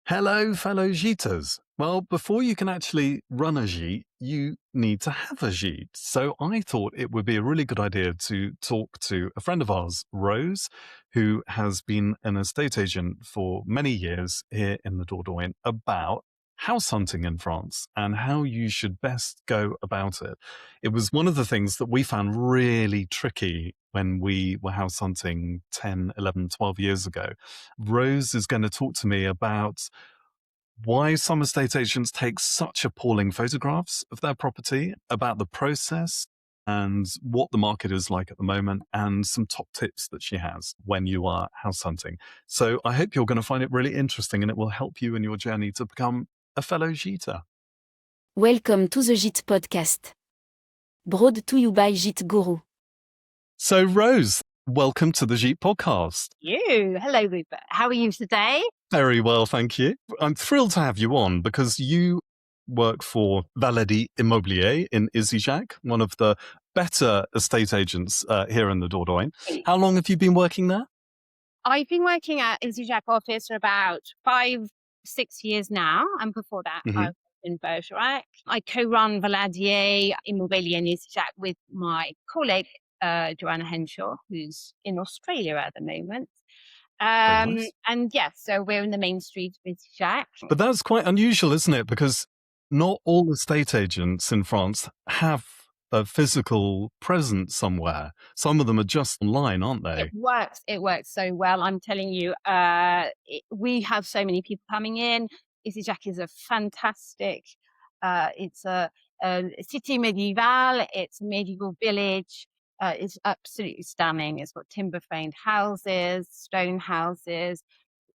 Hello, fellow Gites. Well, before you can actually run a gîte, you need to have a gîte. So I thought it would be a really good idea to talk to a friend of ours, Rose, who has been an estate agent for many years here in the Dordogne, about house hunting in France and how you should best go about it. It was one of the things that we found really tricky when we were house hunting 10, 11, 12 years ago. Rose is going to talk to me about why some estate agents take such appalling photographs of their property, about the process and what the market is like at the moment, and some top tips that she has when you are house hunting. So I hope you're going to find it really interesting and it will help you in your journey to become a fellow Gita. Welcome to the Gite podcast. Brought to you by Gite Guru. So Rose, welcome to the Gite podcast. Hello, Rupert. How are you today? Very well, thank you. I'm thrilled to have you on because you work for Valadié Immobilière in Issigeac, one of the better estate agents here in the Dordogne. How long have you been working there? I've been working at Issigeac office for about 5-6 years now, and before that, I was in Bergerac. I co-run Valadié Immobilière in Issigeac with my colleague Joanna Henshaw, who's in Australia at the moment. Nice. And yeah, so we're in the main street of Issigeac. But that's quite unusual, isn't it? Because not all estate agents in France have a physical presence somewhere. Some of them are just online, aren't they? It works so well. I'm telling you, we have so many people coming in. Issigeac is a fantastic, it's a city medieval, it's a medieval village. It's absolutely stunning. It's got timber framed houses, stone houses,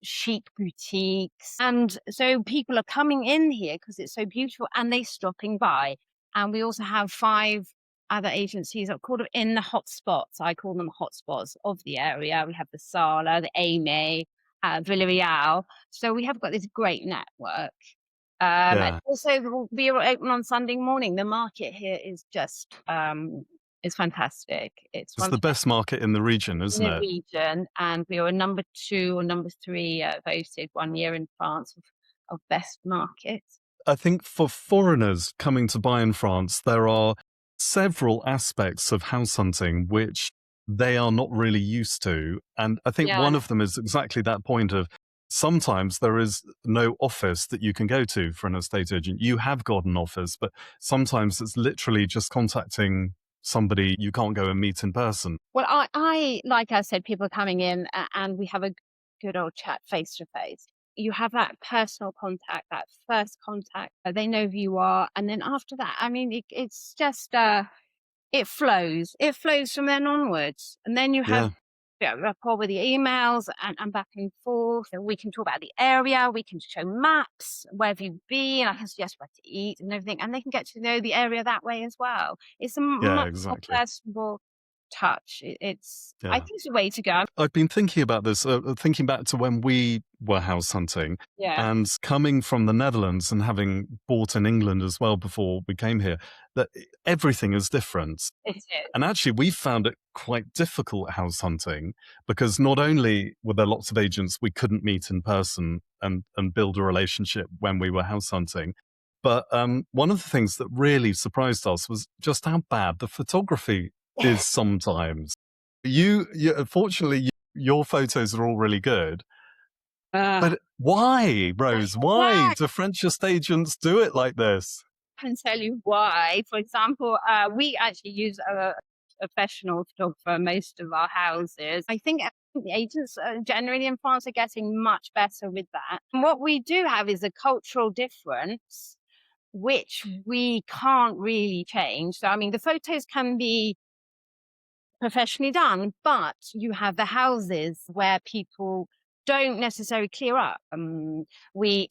chic boutiques. And so people are coming in here because it's so beautiful and they're stopping by. And we also have 5 other agencies are called in the hotspots. I call them hotspots of the area. We have the Sala, the Aimé, Villarreal. So we have got this great network. And also we are open on Sunday morning. The market here is just it's fantastic. It's the best market in the region, isn't it? In the region, and we were number 2 or number 3 voted one year in France of best market. I think for foreigners coming to buy in France, there are several aspects of house hunting which they are not really used to. And I think one of them is exactly that point of sometimes there is no office that you can go to for an estate agent. You have got an office, but sometimes it's literally just contacting somebody you can't go and meet in person. Well, I like I said, people are coming in and we have a good old chat face to face. You have that personal contact, that first contact. They know who you are. And then after that, I mean, it's just, it flows. It flows from then onwards. And then you have rapport with the emails and back and forth. And we can talk about the area. We can show maps. Where have you been? I can suggest where to eat and everything. And they can get to know the area that way as well. It's a much more personable touch. I think it's a way to go. I've been thinking about this, thinking back to when we were house hunting and coming from the Netherlands and having bought in England as well before we came here, that everything is different. It is. And actually we found it quite difficult house hunting because not only were there lots of agents we couldn't meet in person and build a relationship when we were house hunting, but one of the things that really surprised us was just how bad the photography is sometimes. You fortunately, your photos are all really good. But why, Rose? Why do French estate agents do it like this? I can tell you why. For example, we actually use a professional photographer most of our houses. I think the agents generally in France are getting much better with that. And what we do have is a cultural difference, which we can't really change. So, I mean, the photos can be professionally done, but you have the houses where people don't necessarily clear up. We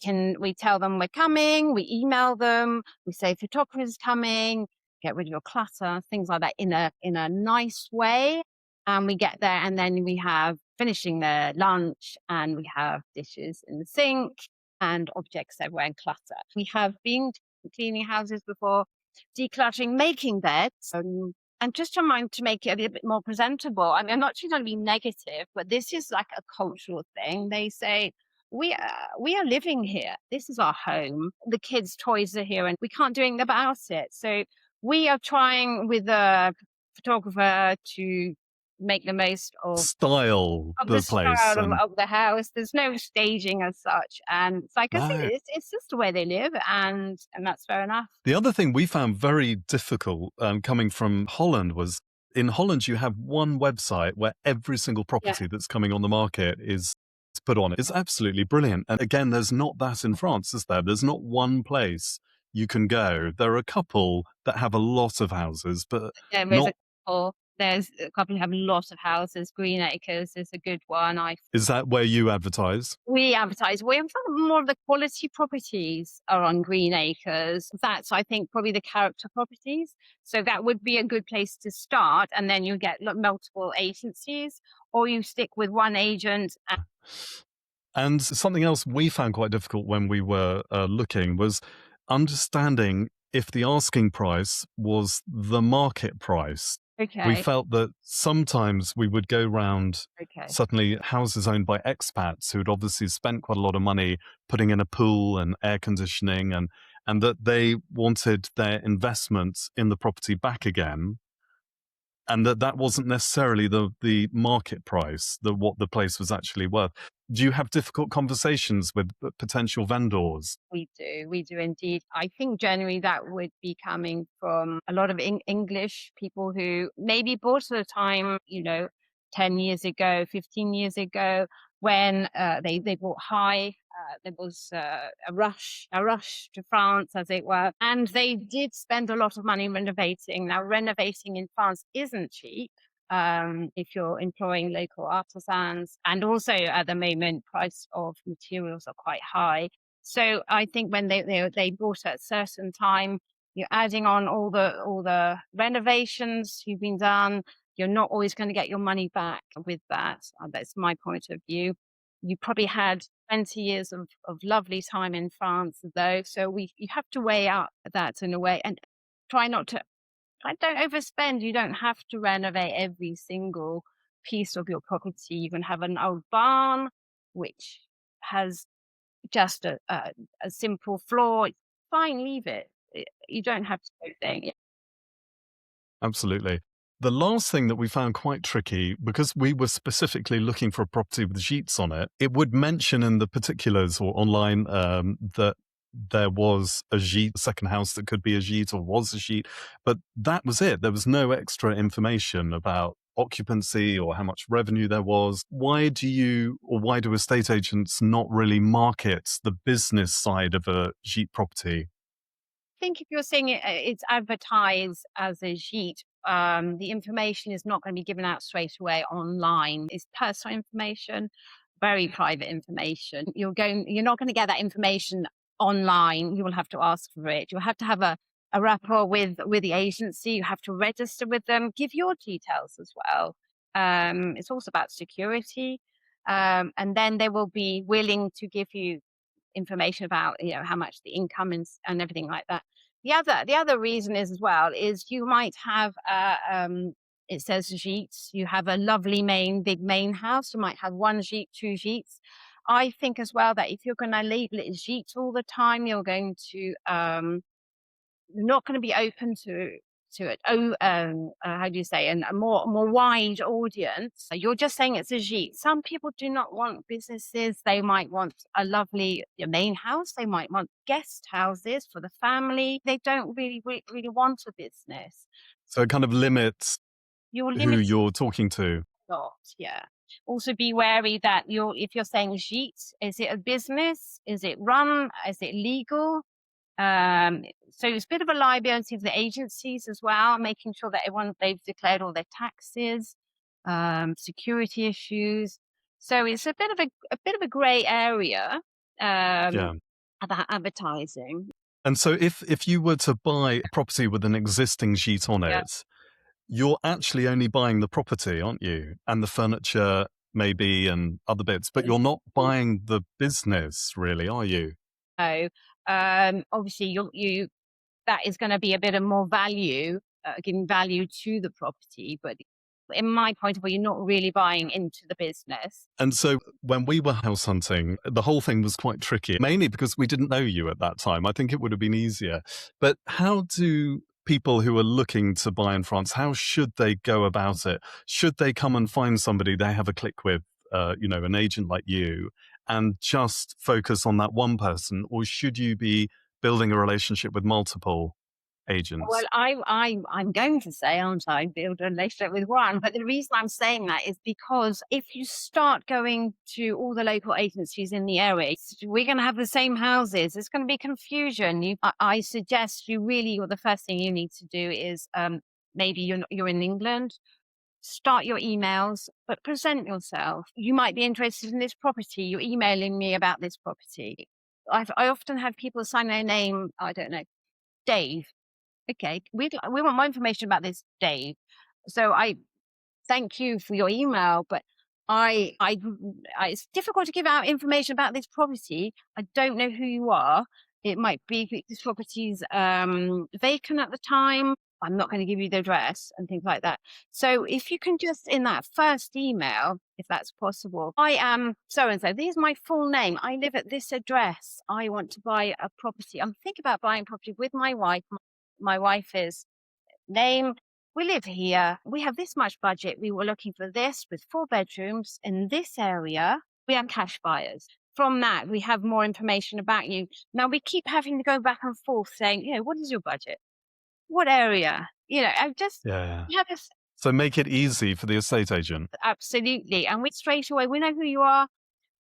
tell them we're coming, we email them, we say photographer's coming, get rid of your clutter, things like that in a nice way. And we get there and then we have finishing their lunch and we have dishes in the sink and objects everywhere and clutter. We have been cleaning houses before, decluttering, making beds, and just trying to make it a little bit more presentable. I mean, I'm not trying to be negative, but this is like a cultural thing. They say, we are living here. This is our home. The kids' toys are here, and we can't do anything about it. So we are trying with a photographer to make the most Style of the the place style and of the house. There's no staging as such, and it's like I said, no. it's just the way they live, and that's fair enough. The other thing we found very difficult coming from Holland was in Holland, you have one website where every single Yeah. property that's coming on the market is put on. It's absolutely brilliant. And again, there's not that in France, is there? There's not one place you can go. There are a couple that have a lot of houses, but There is a not. couple. There's a couple who have a lot of houses. Green Acres is a good one. Is that where you advertise? We advertise. We have more of the quality properties are on Green Acres. That's, I think, probably the character properties. So that would be a good place to start. And then you get multiple agencies, or you stick with one agent. And something else we found quite difficult when we were looking was understanding if the asking price was the market price. We Okay. felt that sometimes we would go round Okay. suddenly houses owned by expats who'd obviously spent quite a lot of money putting in a pool and air conditioning and that they wanted their investments in the property back again and that wasn't necessarily the market price, what the place was actually worth. Do you have difficult conversations with potential vendors? We do indeed. I think generally that would be coming from a lot of English people who maybe bought at a time, 10 years ago, 15 years ago, when they bought high. There was a rush to France, as it were, and they did spend a lot of money renovating. Now, renovating in France isn't cheap. If you're employing local artisans, and also at the moment, price of materials are quite high. So I think when they bought at a certain time, you're adding on all the renovations you've been done. You're not always going to get your money back with that. That's my point of view. You probably had 20 years of lovely time in France, though. So you have to weigh up that in a way and try not to. I don't overspend. You don't have to renovate every single piece of your property. You can have an old barn, which has just a simple floor. Fine, leave it. You don't have to do everything. Absolutely. The last thing that we found quite tricky, because we were specifically looking for a property with gîtes on it, it would mention in the particulars or online that there was a gîte, a second house that could be a gîte or was a gîte, but that was it. There was no extra information about occupancy or how much revenue there was. Why do estate agents not really market the business side of a gîte property? Think if you're saying it's advertised as a gîte, the information is not going to be given out straight away online. It's personal information, very private information. You're not going to get that information online. You will have to ask for it. You'll have to have a rapport with the agency. You have to register with them. Give your details as well. It's also about security, and then they will be willing to give you information about how much the income and everything like that. The other reason is as well is you might have it says gîtes. You have a lovely big main house. You might have one gîte, two gîtes. I think as well that if you're going to label it as gîte all the time, you're not going to be open to it. How do you say? And a more wide audience. You're just saying it's a gîte. Some people do not want businesses. They might want a lovely main house. They might want guest houses for the family. They don't really want a business. So it kind of limits You're who limited you're talking to. a lot. Yeah. Also, be wary that if you're saying gîte, is it a business? Is it run? Is it legal? So it's a bit of a liability of the agencies as well, making sure that they've declared all their taxes, security issues. So it's a bit of a grey area Yeah. about advertising. And so if you were to buy a property with an existing gîte on Yeah. it, you're actually only buying the property, aren't you? And the furniture maybe and other bits, but you're not buying the business really, are you? So obviously you that is going to be a bit of more value, giving value to the property, but in my point of view, you're not really buying into the business. And so when we were house hunting, the whole thing was quite tricky, mainly because we didn't know you at that time. I think it would have been easier. But how do people who are looking to buy in France, how should they go about it? Should they come and find somebody they have a click with, an agent like you, and just focus on that one person? Or should you be building a relationship with multiple Well, agents? I'm going to say, aren't I, build a relationship with one. But the reason I'm saying that is because if you start going to all the local agencies in the area, we're going to have the same houses. There's going to be confusion. I suggest you really, or the first thing you need to do is maybe you're in England. Start your emails, but present yourself. You might be interested in this property. You're emailing me about this property. I often have people sign their name. I don't know, Dave. Okay, we want more information about this, Dave. So I thank you for your email, but it's difficult to give out information about this property. I don't know who you are. It might be this property's vacant at the time. I'm not going to give you the address and things like that. So if you can just in that first email, if that's possible, I am so and so. This is my full name. I live at this address. I want to buy a property. I'm thinking about buying property with my wife. My wife is name. We live here. We have this much budget. We were looking for this with 4 bedrooms in this area. We are cash buyers. From that, we have more information about you. Now we keep having to go back and forth saying, what is your budget? What area? I just Yeah. we have this So make it easy for the estate agent. absolutely. And we straight away, we know who you are,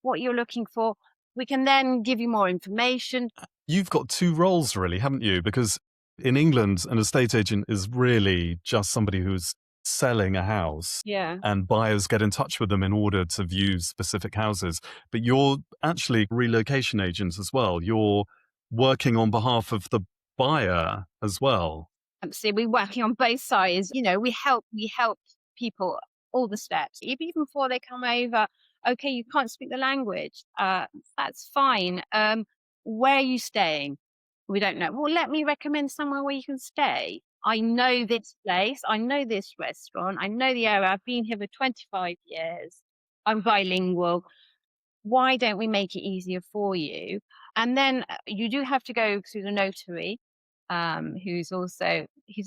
what you're looking for. We can then give you more information. You've got 2 roles really, haven't you? Because in England, an estate agent is really just somebody who's selling a house Yeah. and buyers get in touch with them in order to view specific houses. But you're actually relocation agents as well. You're working on behalf of the buyer as well. So we're working on both sides. We help people all the steps, even before they come over. Okay, you can't speak the language. That's fine. Where are you staying? We don't know. Well, let me recommend somewhere where you can stay. I know this place. I know this restaurant. I know the area. I've been here for 25 years. I'm bilingual. Why don't we make it easier for you? And then you do have to go through the notary, he's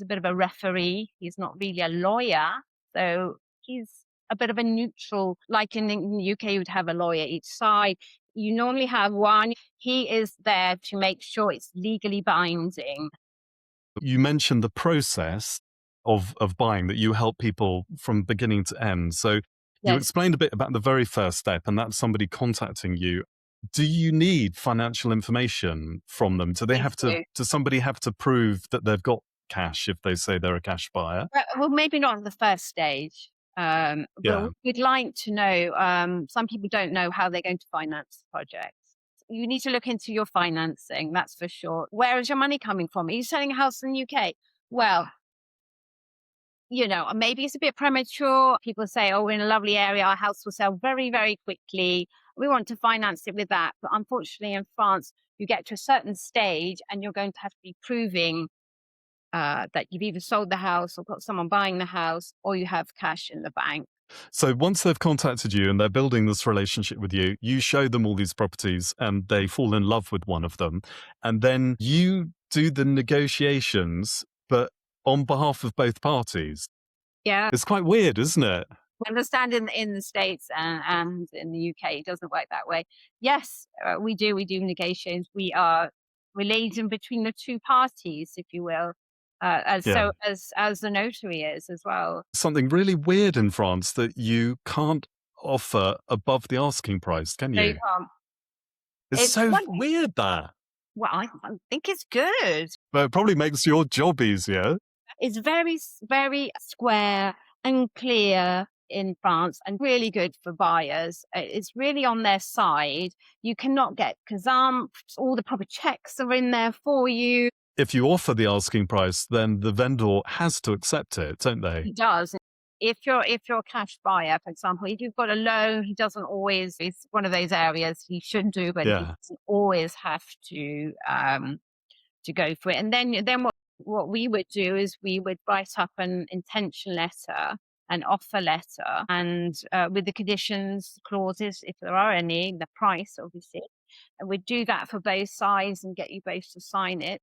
a bit of a referee. He's not really a lawyer, so he's a bit of a neutral. Like in the UK, you'd have a lawyer each side. You normally have one. He is there to make sure it's legally binding. You mentioned the process of buying, that you help people from beginning to end. So you Yes, explained a bit about the very first step, and that's somebody contacting you. Do you need financial information from them? Do they we have to, do. does somebody have to prove that they've got cash if they say they're a cash buyer? Well, maybe not at the first stage. But Yeah. we'd like to know. Some people don't know how they're going to finance the project. You need to look into your financing, that's for sure. Where is your money coming from? Are you selling a house in the UK? Well, maybe it's a bit premature. People say, oh, we're in a lovely area. Our house will sell very, very quickly. We want to finance it with that. But unfortunately, in France, you get to a certain stage and you're going to have to be proving that you've either sold the house or got someone buying the house or you have cash in the bank. So once they've contacted you and they're building this relationship with you, you show them all these properties and they fall in love with one of them. And then you do the negotiations, but on behalf of both parties. Yeah. It's quite weird, isn't it? I understand in the States and in the UK, it doesn't work that way. Yes, we do. We do negotiations. We are relating between the two parties, if you will, Yeah. as the notary is as well. Something really weird in France that you can't offer above the asking price, can So you you? can't. It's It's so one. weird that. Well, I think it's good. But it probably makes your job easier. It's very, very square and clear in France and really good for buyers. It's really on their side. You cannot get gazumped. All the proper checks are in there for you. If you offer the asking price, then the vendor has to accept it, don't they? He does. If you're a cash buyer, for example, if you've got a loan, he doesn't always. It's one of those areas he should do, but he Yeah. doesn't always have to go for it. And then what we would do is we would write up an intention letter, an offer letter, and with the conditions, clauses, if there are any, the price, obviously. And we'd do that for both sides and get you both to sign it.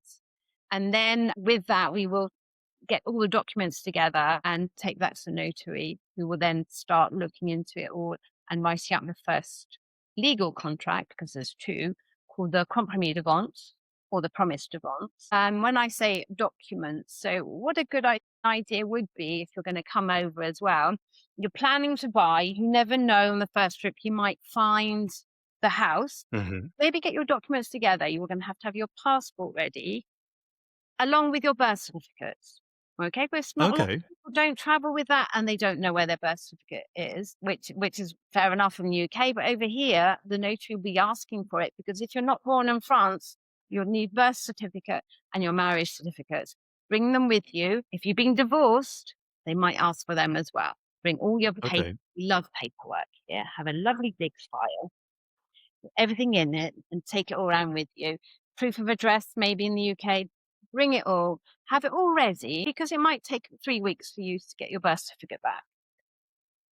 And then with that, we will get all the documents together and take that to the notary, who will then start looking into it all and writing up the first legal contract, because there's two, called the compromis de vente or the promise de vente. And when I say documents, so what a good idea would be if you're going to come over as well. You're planning to buy, you never know on the first trip, you might find the house. Mm-hmm. Maybe get your documents together. You're going to have your passport ready along with your birth certificates. Okay, but not a lot of Okay. people don't travel with that, and they don't know where their birth certificate is, which is fair enough in the UK. But over here, the notary will be asking for it, because if you're not born in France, you'll need birth certificate and your marriage certificates. Bring them with you. If you've been divorced, they might ask for them as well. Bring all your paper. Okay. We love paperwork here. Have a lovely big file, everything in it, and take it all around with you. Proof of address, maybe in the UK. Bring it all, have it all ready, because it might take 3 weeks for you to get your birth certificate back.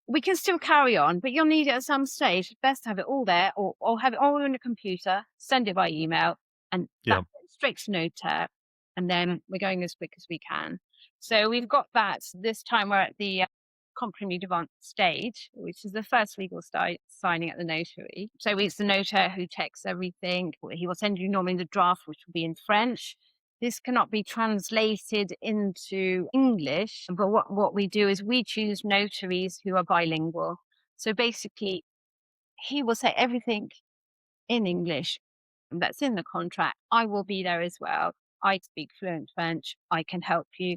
We can still carry on, but you'll need it at some stage. It's best to have it all there, or have it all on a computer, send it by email, and Yeah. straight to notaire. And then we're going as quick as we can. So we've got that. This time we're at the compromis de vente stage, which is the first legal signing at the notary. So it's the notaire who checks everything. He will send you normally the draft, which will be in French. This cannot be translated into English, but what we do is we choose notaries who are bilingual. So basically, he will say everything in English that's in the contract. I will be there as well. I speak fluent French. I can help you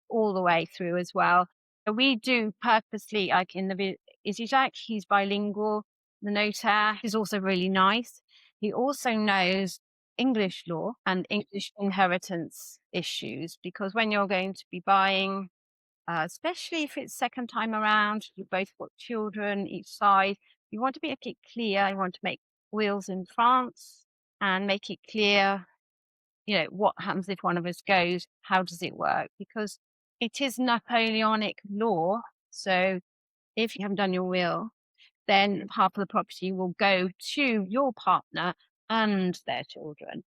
all the way through as well. So we do purposely, like in the Issigeac, he's bilingual. The notaire is also really nice. He also knows English law and English inheritance issues, because when you're going to be buying, especially if it's second time around, you both got children each side, you want to make it clear. You want to make wills in France and make it clear, what happens if one of us goes, how does it work? Because it is Napoleonic law. So if you haven't done your will, then half of the property will go to your partner and their children.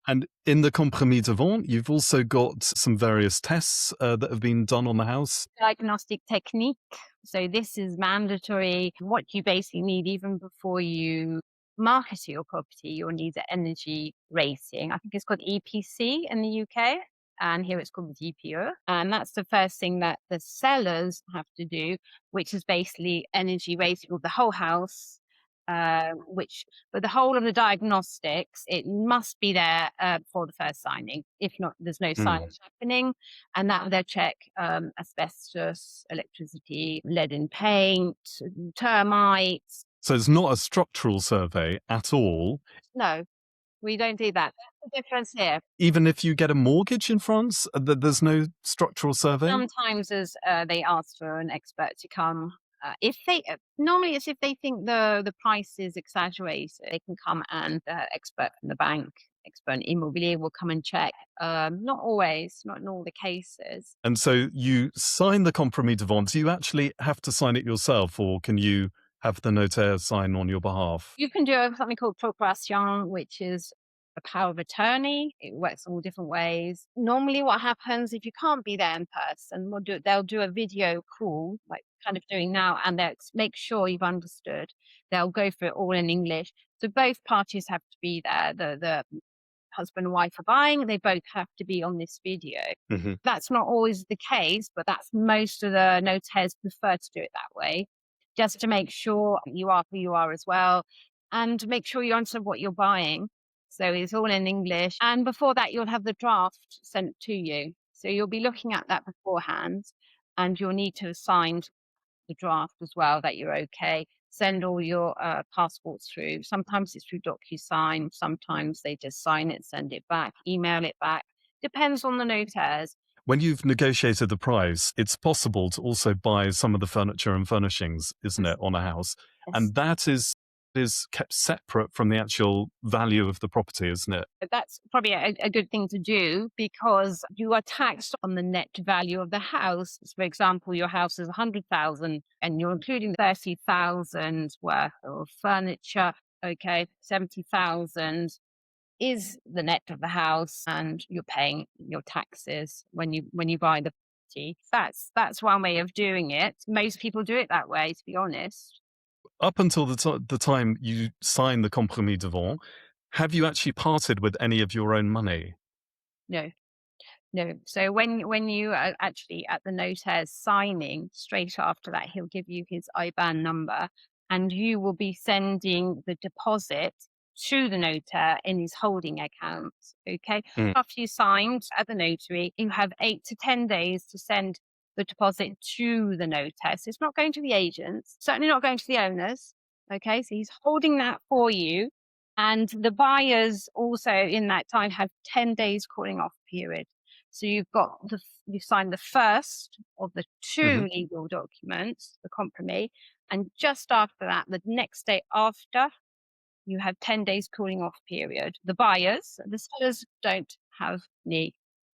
And in the compromis de vente, you've also got some various tests that have been done on the house. Diagnostic technique. So this is mandatory. What you basically need, even before you market your property, you'll need the energy rating. I think it's called EPC in the UK, and here it's called the GPO. And that's the first thing that the sellers have to do, which is basically energy rating of the whole house. But the whole of the diagnostics, it must be there for the first signing. If not, there's no signage happening. And that they'll check asbestos, electricity, lead in paint, termites. So it's not a structural survey at all. No, we don't do that. That's the difference here. Even if you get a mortgage in France, there's no structural survey? Sometimes they ask for an expert to come. Normally it's if they think the price is exaggerated, they can come, and expert from the bank, expert in Immobilière will come and check. Not always, not in all the cases. And so you sign the compromis de vente. Do you actually have to sign it yourself, or can you have the notaire sign on your behalf? You can do something called procuration, which is a power of attorney. It works all different ways. Normally what happens, if you can't be there in person, they'll do a video call, like kind of doing now, and they'll make sure you've understood. They'll go through it all in English. So both parties have to be there. The husband and wife are buying, they both have to be on this video. Mm-hmm. That's not always the case, but that's most of the notaires prefer to do it that way, just to make sure you are who you are as well, and make sure you understand what you're buying. So it's all in English. And before that, you'll have the draft sent to you. So you'll be looking at that beforehand, and you'll need to have signed the draft as well, that you're okay. Send all your passports through. Sometimes it's through DocuSign. Sometimes they just sign it, send it back, email it back. Depends on the notaires. When you've negotiated the price, it's possible to also buy some of the furniture and furnishings, isn't it, on a house? Yes. And that is is kept separate from the actual value of the property, isn't it? But that's probably a good thing to do because you are taxed on the net value of the house. So for example, your house is 100,000 and you're including 30,000 worth of furniture. Okay, 70,000 is the net of the house, and you're paying your taxes when you buy the property. That's one way of doing it. Most people do it that way, to be honest. Up until the time you sign the compromis de vente, have you actually parted with any of your own money? No. No. So when you are actually at the notaire's signing, straight after that, he'll give you his IBAN number, and you will be sending the deposit to the notaire in his holding account. Okay. Mm. After you signed at the notary, you have 8 to 10 days to send the deposit to the notaire. So it's not going to the agents, certainly not going to the owners. Okay. So he's holding that for you. And the buyers also in that time have 10 days calling off period. So you've signed the first of the two legal documents, the compromis, and just after that, the next day after, you have 10 days cooling off period. The sellers don't have any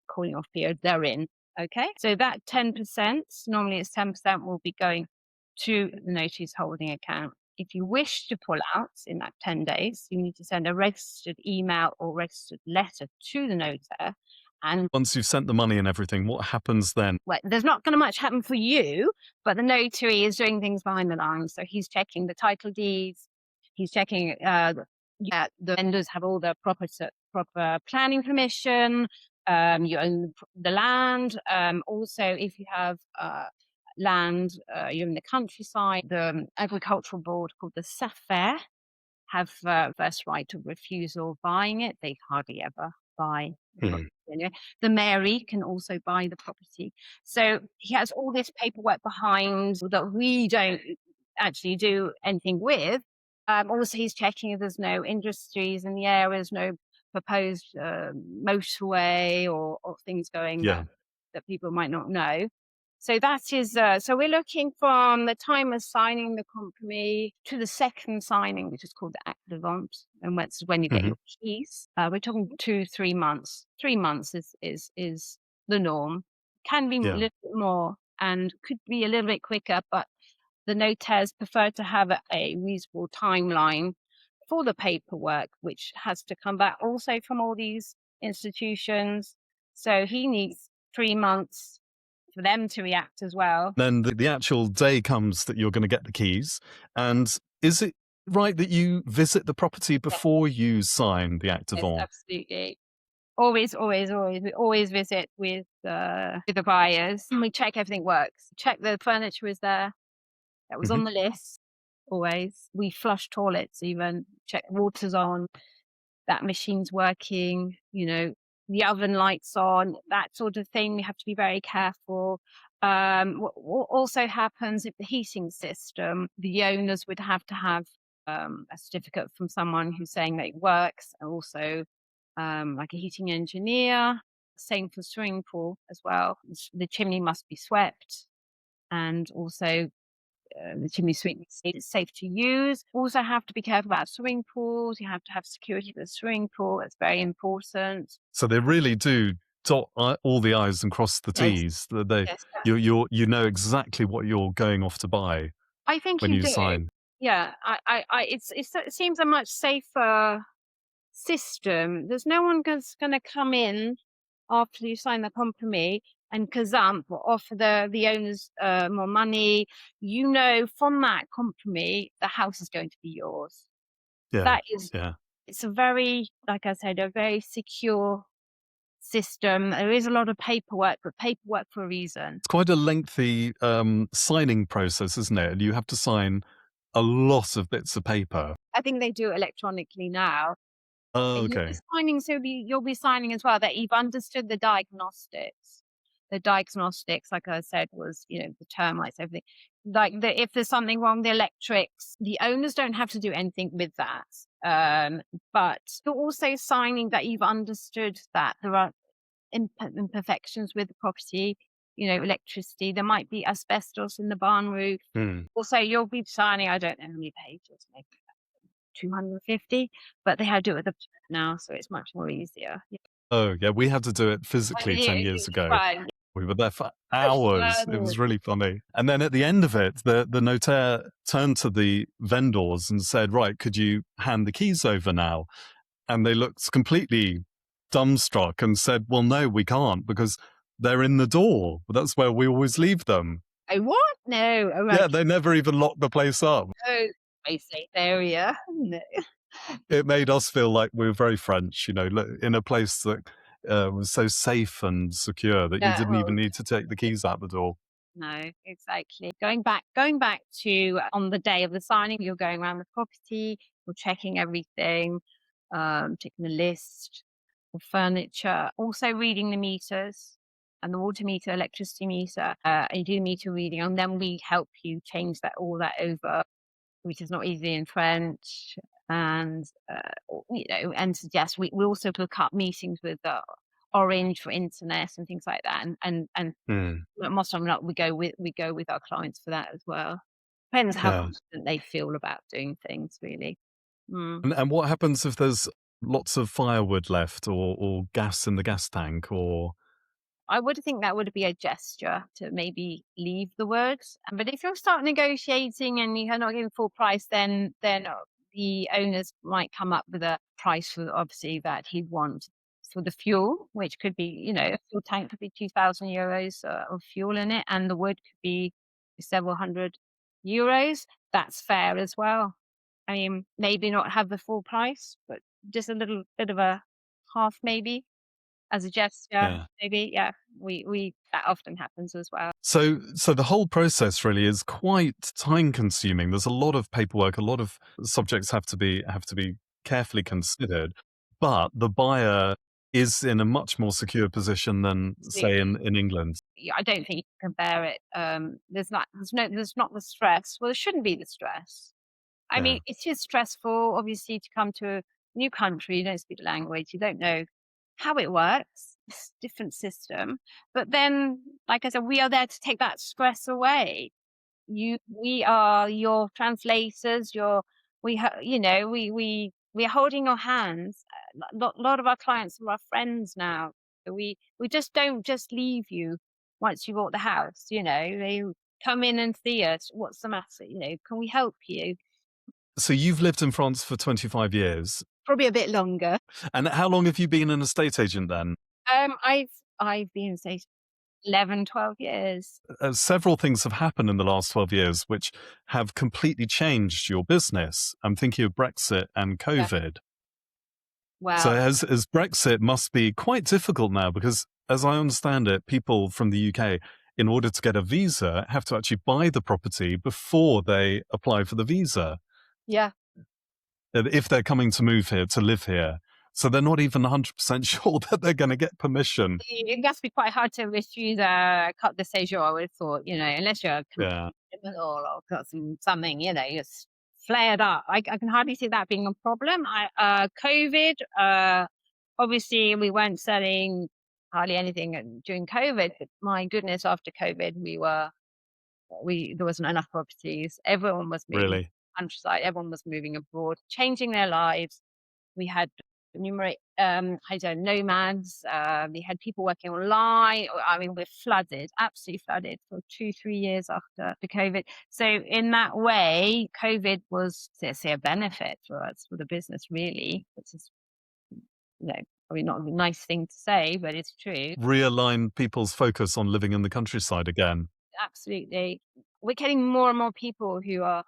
cooling off period. They're in. Okay. So that 10%, normally it's 10%, will be going to the notary's holding account. If you wish to pull out in that 10 days, you need to send a registered email or registered letter to the notaire. And once you've sent the money and everything, what happens then? well, there's not going to much happen for you, but the notary is doing things behind the lines. So he's checking the title deeds. He's checking the vendors have all the proper planning permission. You own the land. Also, if you have land, you're in the countryside, the agricultural board called the SAFER have first right of refusal buying it. They hardly ever buy the property anyway. The mairie can also buy the property. So he has all this paperwork behind that we don't actually do anything with. Also, he's checking if there's no industries in the areas, no proposed motorway or things going that people might not know. So that is, so we're looking from the time of signing the compromis to the second signing, which is called the acte de vente, and that's when you get your keys. We're talking 2-3 months. 3 months is the norm. Can be a little bit more and could be a little bit quicker, but the notaires prefer to have a reasonable timeline for the paperwork, which has to come back also from all these institutions. So he needs 3 months for them to react as well. Then the actual day comes that you're going to get the keys. And is it right that you visit the property before you sign the acte de vente? Yes, absolutely. Always. We always visit with the buyers. And we check everything works. Check the furniture is there. That was on the list. Always. We flush toilets even. Check water's on. That machine's working. The oven lights on, that sort of thing. We have to be very careful. What also happens if the heating system, the owners would have to have a certificate from someone who's saying that it works, and also like a heating engineer. Same for swimming pool as well. The chimney must be swept, and also the chimney sweep is safe to use. Also have to be careful about swimming pools. You have to have security for the swimming pool. That's very important. So they really do dot all the I's and cross the T's. Yes. You know exactly what you're going off to buy. I think when you you do. sign. Yeah, it seems a much safer system. There's no one that's going to come in after you sign the compromis and gazump or offer the owners more money. From that compromis, the house is going to be yours. Yeah. That is, yeah. it's a very, like I said, a very secure system. There is a lot of paperwork, but paperwork for a reason. It's quite a lengthy signing process, isn't it? And you have to sign a lot of bits of paper. I think they do it electronically now. Oh, You'll okay. be signing, so you'll be signing as well that you've understood the diagnostics. The diagnostics, like I said, was, the termites, everything. Like if there's something wrong, the electrics, the owners don't have to do anything with that. But you're also signing that you've understood that there are imperfections with the property, electricity. There might be asbestos in the barn roof. Also, you'll be signing, I don't know how many pages, maybe 250, but they had to do it with the now, so it's much more easier. Yeah. Oh, yeah, we had to do it physically 10 years ago. Fun. We were there for hours. It was really funny. And then at the end of it, the notaire turned to the vendors and said, right, could you hand the keys over now? And they looked completely dumbstruck and said, well, no, we can't because they're in the door. That's where we always leave them. Oh, what? No. Oh, Yeah, they never even locked the place up. oh, very safe area. No. It made us feel like we were very French, in a place that was so safe and secure that you Yeah, didn't even well, need to take the keys out the door. no, exactly. Going back to on the day of the signing, you're going around the property, you're checking everything, checking the list of furniture, also reading the meters and the water meter, electricity meter, and you do the meter reading, and then we help you change all that over, which is not easy in French. And and suggest we also book up meetings with Orange for internet and things like that, and Mm, most of them we go with our clients for that as well. Depends how yeah. confident they feel about doing things, really. Mm. And what happens if there's lots of firewood left or gas in the gas tank or I would think that would be a gesture to maybe leave the words. But if you start negotiating and you're not giving full price, then the owners might come up with a price for obviously that he'd want for the fuel, which could be, a fuel tank could be €2,000 of fuel in it, and the wood could be several hundred euros. That's fair as well. I mean, maybe not have the full price, but just a little bit of a half maybe. As a gesture, yeah. maybe, yeah, we that often happens as well. So the whole process really is quite time consuming. There's a lot of paperwork, a lot of subjects have to be carefully considered, but the buyer is in a much more secure position than say Absolutely. in England. Yeah, I don't think you can compare it. There's not the stress. Well, there shouldn't be the stress. I Yeah. mean, it is stressful, obviously, to come to a new country, you don't speak the language, you don't know how it works, it's a different system. But then, like I said, we are there to take that stress away. We are your translators, we are holding your hands. A lot of our clients are our friends now. So we just don't just leave you once you bought the house, they come in and see us. What's the matter? Can we help you? So you've lived in France for 25 years. Probably a bit longer. And how long have you been an estate agent then? I've been, say, 11, 12 years. Several things have happened in the last 12 years which have completely changed your business. I'm thinking of Brexit and Yeah. COVID. So Well, as Brexit must be quite difficult now because, as I understand it, people from the UK, in order to get a visa, have to actually buy the property before they apply for the visa, yeah. if they're coming to move here, to live here. So they're not even 100% sure that they're going to get permission. It must be quite hard to refuse a carte de séjour, I would have thought, unless you're a Yeah. criminal or got something, you're flared up. I can hardly see that being a problem. COVID, obviously we weren't selling hardly anything during COVID, but my goodness, after COVID, there wasn't enough properties. Everyone was moving to Really? the countryside. Everyone was moving abroad, changing their lives. We had numerate, nomads. We had people working online. I mean, we're flooded, absolutely flooded for 2, 3 years after the COVID. So in that way, COVID was, let's say, a benefit for us, for the business, really, which is, probably not a nice thing to say, but it's true. Realign people's focus on living in the countryside again. Absolutely. We're getting more and more people who are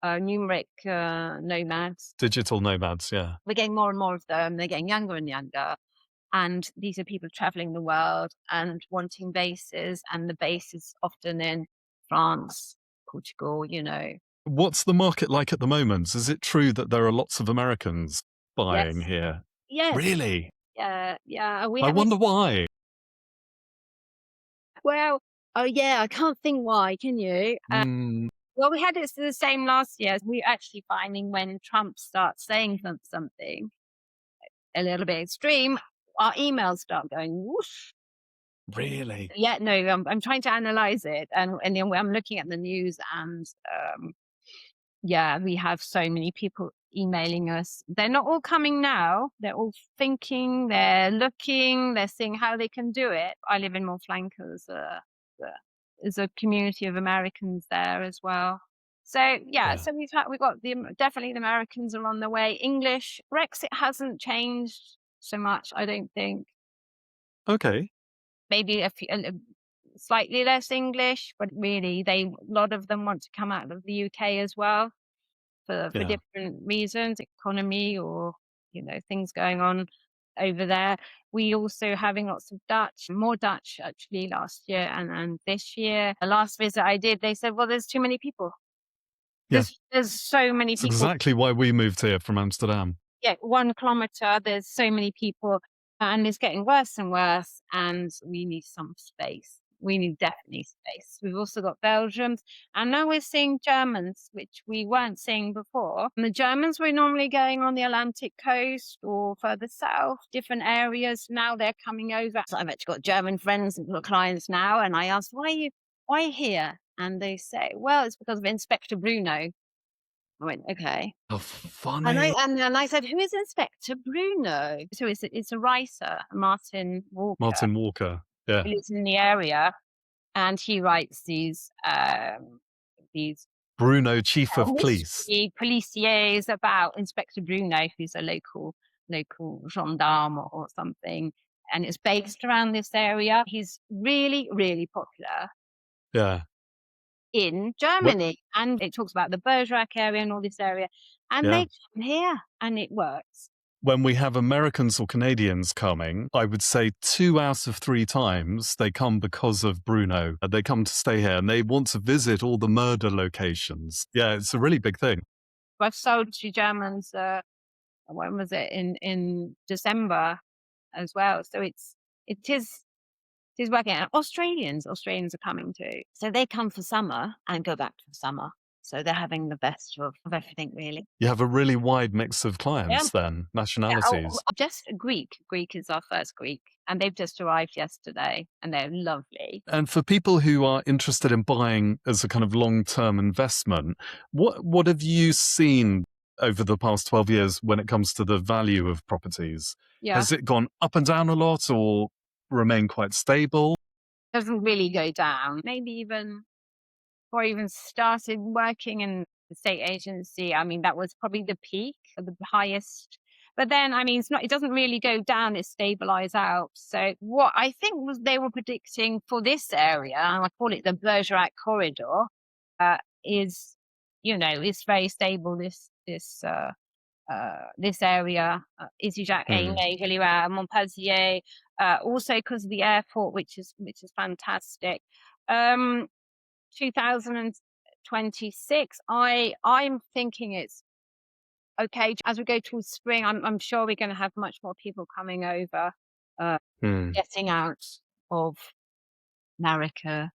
numeric nomads. Digital nomads, yeah. We're getting more and more of them. They're getting younger and younger. And these are people traveling the world and wanting bases. And the base is often in France, Portugal. What's the market like at the moment? Is it true that there are lots of Americans buying Yes. here? Yes. Really? Yeah. Yeah. I wonder why. Well, oh, yeah. I can't think why, can you? Mm, Well, we had it the same last year. We're actually finding when Trump starts saying something a little bit extreme, our emails start going whoosh. really? Yeah, no, I'm trying to analyze it, and then I'm looking at the news, and yeah, we have so many people emailing us. They're not all coming now. They're all thinking, they're looking, they're seeing how they can do it. I live in Montflanco. There's a community of Americans there as well. So Yeah. so we've got definitely the Americans are on the way. English, Brexit hasn't changed so much, I don't think. Okay. Maybe slightly less English, but really a lot of them want to come out of the UK as well for Yeah. different reasons, economy or, things going on over there. We also having lots of more Dutch actually last year and this year. The last visit I did, they said, well, there's too many people. Yeah. There's so many It's people. exactly why we moved here from Amsterdam. Yeah, 1 kilometer, there's so many people and it's getting worse and worse and we need some space. We need definitely space. We've also got Belgians and now we're seeing Germans, which we weren't seeing before. And the Germans were normally going on the Atlantic coast or further south, different areas. Now they're coming over. So I've actually got German friends and got clients now and I asked, why are you here? And they say, well, it's because of Inspector Bruno. I went, okay. Oh, funny. And I said, who is Inspector Bruno? So it's a writer, Martin Walker. Martin Walker. Yeah. He lives in the area, and he writes these Bruno, Chief of Police. Policiers about Inspector Bruno, who's a local gendarme or something, and it's based around this area. He's really, really popular. Yeah. In Germany, and it talks about the Bergerac area and all this area, and they come here, and it works. When we have Americans or Canadians coming, I would say 2 out of 3 times they come because of Bruno. They come to stay here and they want to visit all the murder locations. Yeah, it's a really big thing. I've sold to Germans, when was it, in December as well. So it is working out. Australians are coming too. So they come for summer and go back for summer. So they're having the best of everything, really. You have a really wide mix of clients then, nationalities. Just Greek. Greek is our first Greek. And they've just arrived yesterday and they're lovely. And for people who are interested in buying as a kind of long-term investment, what have you seen over the past 12 years when it comes to the value of properties? Yeah. Has it gone up and down a lot or remain quite stable? Doesn't really go down. Maybe even started working in the state agency. I mean, that was probably the peak, the highest. But then, I mean, it doesn't really go down, it stabilizes out. So what I think they were predicting for this area, and I call it the Bergerac corridor, is very stable. This area, Issigeac, Aimé, Villiers, Montpensier, also because of the airport, which is fantastic. 2026, I'm thinking it's okay. As we go towards spring, I'm sure we're going to have much more people coming over, getting out of America.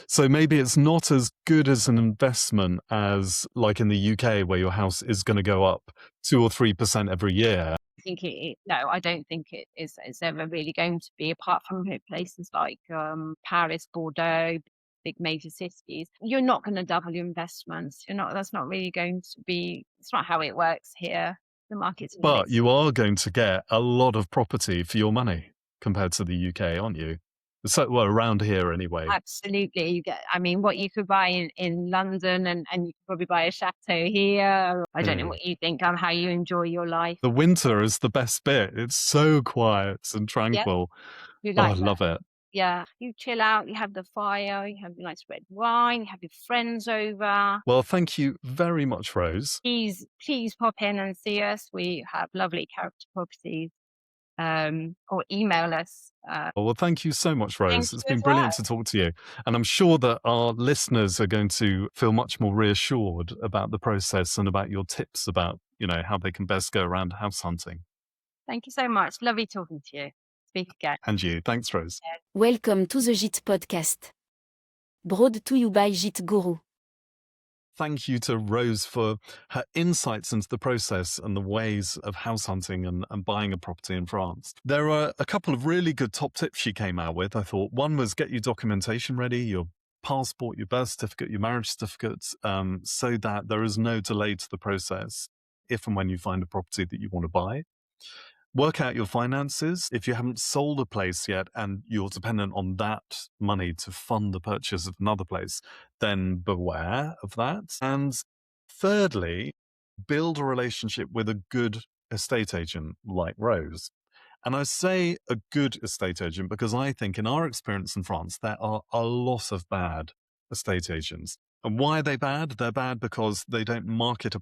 So maybe it's not as good as an investment as like in the UK where your house is going to go up 2 or 3% every year. I don't think it's ever really going to be, apart from places like Paris, Bordeaux, big major cities. You're not going to double your investments. That's not really going to be, it's not how it works here. The market's But you are going to get a lot of property for your money compared to the UK, aren't you? So, well, around here anyway. Absolutely. You get, I mean, what you could buy in London and you could probably buy a chateau here. I don't know what you think on how you enjoy your life. The winter is the best bit. It's so quiet and tranquil. Yeah. I love it. Yeah. You chill out, you have the fire, you have a nice red wine, you have your friends over. Well, thank you very much, Rose. Please pop in and see us. We have lovely character properties. Or email us. Well, thank you so much, Rose. It's been brilliant to talk to you. And I'm sure that our listeners are going to feel much more reassured about the process and about your tips about, how they can best go around house hunting. Thank you so much. Lovely talking to you. Speak again. And you. Thanks, Rose. Welcome to the Gite podcast. Brought to you by Gite Guru. Thank you to Rose for her insights into the process and the ways of house hunting and buying a property in France. There are a couple of really good top tips she came out with. I thought one was get your documentation ready, your passport, your birth certificate, your marriage certificates, so that there is no delay to the process. if and when you find a property that you want to buy. Work out your finances. If you haven't sold a place yet and you're dependent on that money to fund the purchase of another place, then beware of that. And thirdly, build a relationship with a good estate agent like Rose. And I say a good estate agent because I think in our experience in France, there are a lot of bad estate agents. And why are they bad? They're bad because they don't market a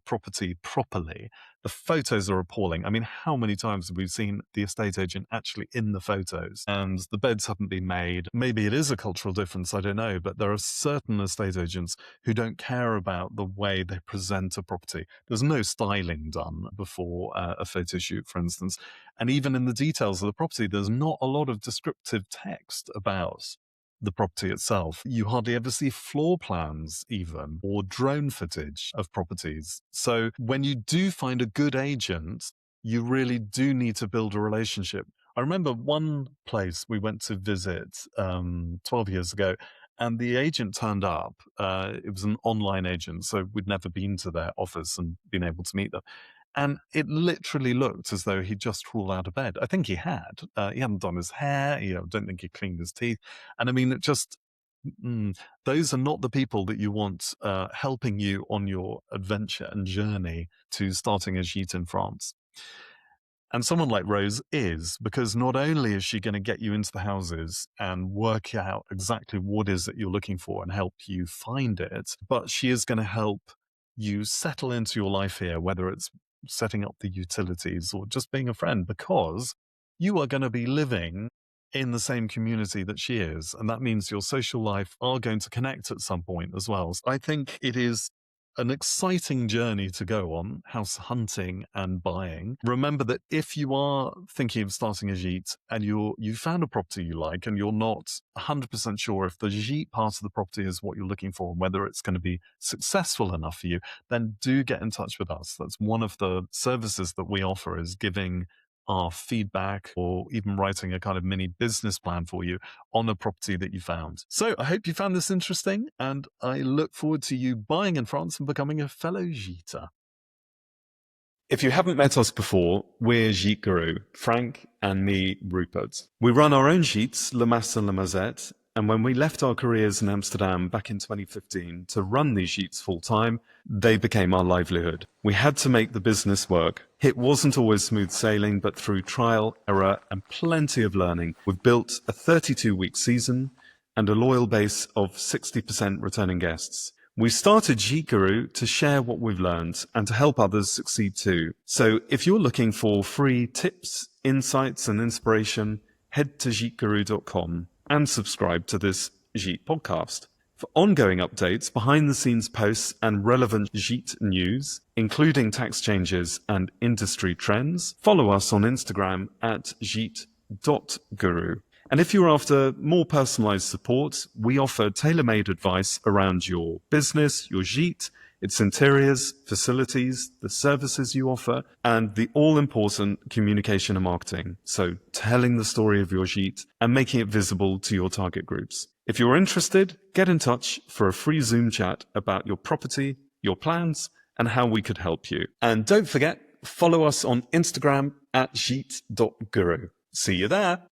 property properly. The photos are appalling. I mean, how many times have we seen the estate agent actually in the photos and the beds haven't been made? Maybe it is a cultural difference, I don't know, but there are certain estate agents who don't care about the way they present a property. There's no styling done before a photo shoot, for instance. And even in the details of the property, there's not a lot of descriptive text about the property itself. You hardly ever see floor plans even, or drone footage of properties. So when you do find a good agent, you really do need to build a relationship. I remember one place we went to visit 12 years ago, and the agent turned up. It was an online agent, so we'd never been to their office and been able to meet them. And it literally looked as though he'd just crawled out of bed. I think he had. He hadn't done his hair. I don't think he cleaned his teeth. And I mean, it just, those are not the people that you want helping you on your adventure and journey to starting a gîte in France. And someone like Rose is, because not only is she going to get you into the houses and work out exactly what it is that you're looking for and help you find it, but she is going to help you settle into your life here, whether it's setting up the utilities or just being a friend, because you are going to be living in the same community that she is. And that means your social life are going to connect at some point as well. So I think it is an exciting journey to go on, house hunting and buying. Remember that if you are thinking of starting a gîte and you found a property you like and you're not 100% sure if the gîte part of the property is what you're looking for and whether it's going to be successful enough for you, then do get in touch with us. That's one of the services that we offer, is giving our feedback or even writing a kind of mini business plan for you on a property that you found. So I hope you found this interesting, and I look forward to you buying in France and becoming a fellow gîter. If you haven't met us before, we're Gite Guru, Frank and me, Rupert. We run our own gîtes, Le Mas and Le Mazette, and when we left our careers in Amsterdam back in 2015 to run these gîtes full-time, they became our livelihood. We had to make the business work. It wasn't always smooth sailing, but through trial, error, and plenty of learning, we've built a 32-week season and a loyal base of 60% returning guests. We started Gite Guru to share what we've learned and to help others succeed too. So if you're looking for free tips, insights, and inspiration, head to giteguru.com and subscribe to this Gite podcast. For ongoing updates, behind-the-scenes posts, and relevant Gite news, including tax changes and industry trends, follow us on Instagram at gite.guru. And if you're after more personalized support, we offer tailor-made advice around your business, your gîte, its interiors, facilities, the services you offer, and the all-important communication and marketing. So telling the story of your gîte and making it visible to your target groups. If you're interested, get in touch for a free Zoom chat about your property, your plans, and how we could help you. And don't forget, follow us on Instagram at gite.guru. See you there.